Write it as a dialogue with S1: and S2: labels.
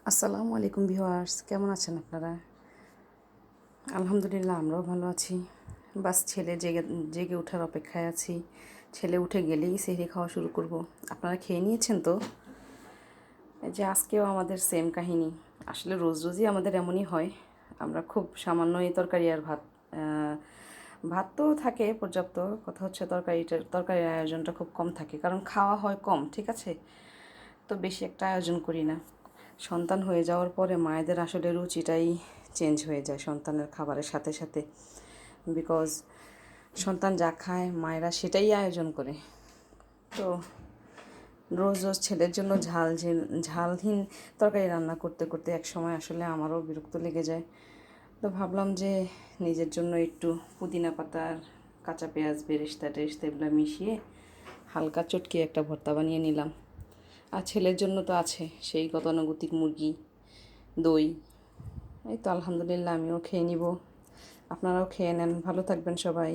S1: আসসালামু আলাইকুম ভিউয়ার্স, কেমন আছেন আপনারা? আলহামদুলিল্লাহ আমরাও ভালো আছি। বাস ছেলে জেগে জেগে ওঠার অপেক্ষায় আছি। ছেলে উঠে গেলেই সেহরি খাওয়া শুরু করব। আপনারা খেয়ে নিয়েছেন তো? এই যে আজকেও আমাদের সেম কাহিনী। আসলে রোজ রোজই আমাদের এমনই হয়। আমরা খুব সামান্য এই তরকারি আর ভাত, ভাত তো থাকে পর্যাপ্ত, কথা হচ্ছে তরকারির আয়োজনটা খুব কম থাকে, কারণ খাওয়া হয় কম, ঠিক আছে? তো বেশি একটা আয়োজন করি না। সন্তান হয়ে যাওয়ার পরে মায়েদের আসলে রুচিটাই চেঞ্জ হয়ে যায় সন্তানের খাবারের সাথে সাথে, বিকজ সন্তান যা খায় মায়েরা সেটাই আয়োজন করে। তো রোজ রোজ ছেলের জন্য ঝালহীন তরকারি রান্না করতে করতে এক সময় আসলে আমারও বিরক্ত লেগে যায়। তো ভাবলাম যে নিজের জন্য একটু পুদিনা পাতার কাঁচা পেঁয়াজ বেরেস্তা টেরেস্তা এগুলো মিশিয়ে হালকা চটকে একটা ভর্তা বানিয়ে নিলাম। আর ছেলের জন্য তো আছে সেই গতানুগতিক মুরগি, দই। এই তো আলহামদুলিল্লাহ আমিও খেয়ে নিব। আপনারাও খেয়ে নেন, ভালো থাকবেন সবাই।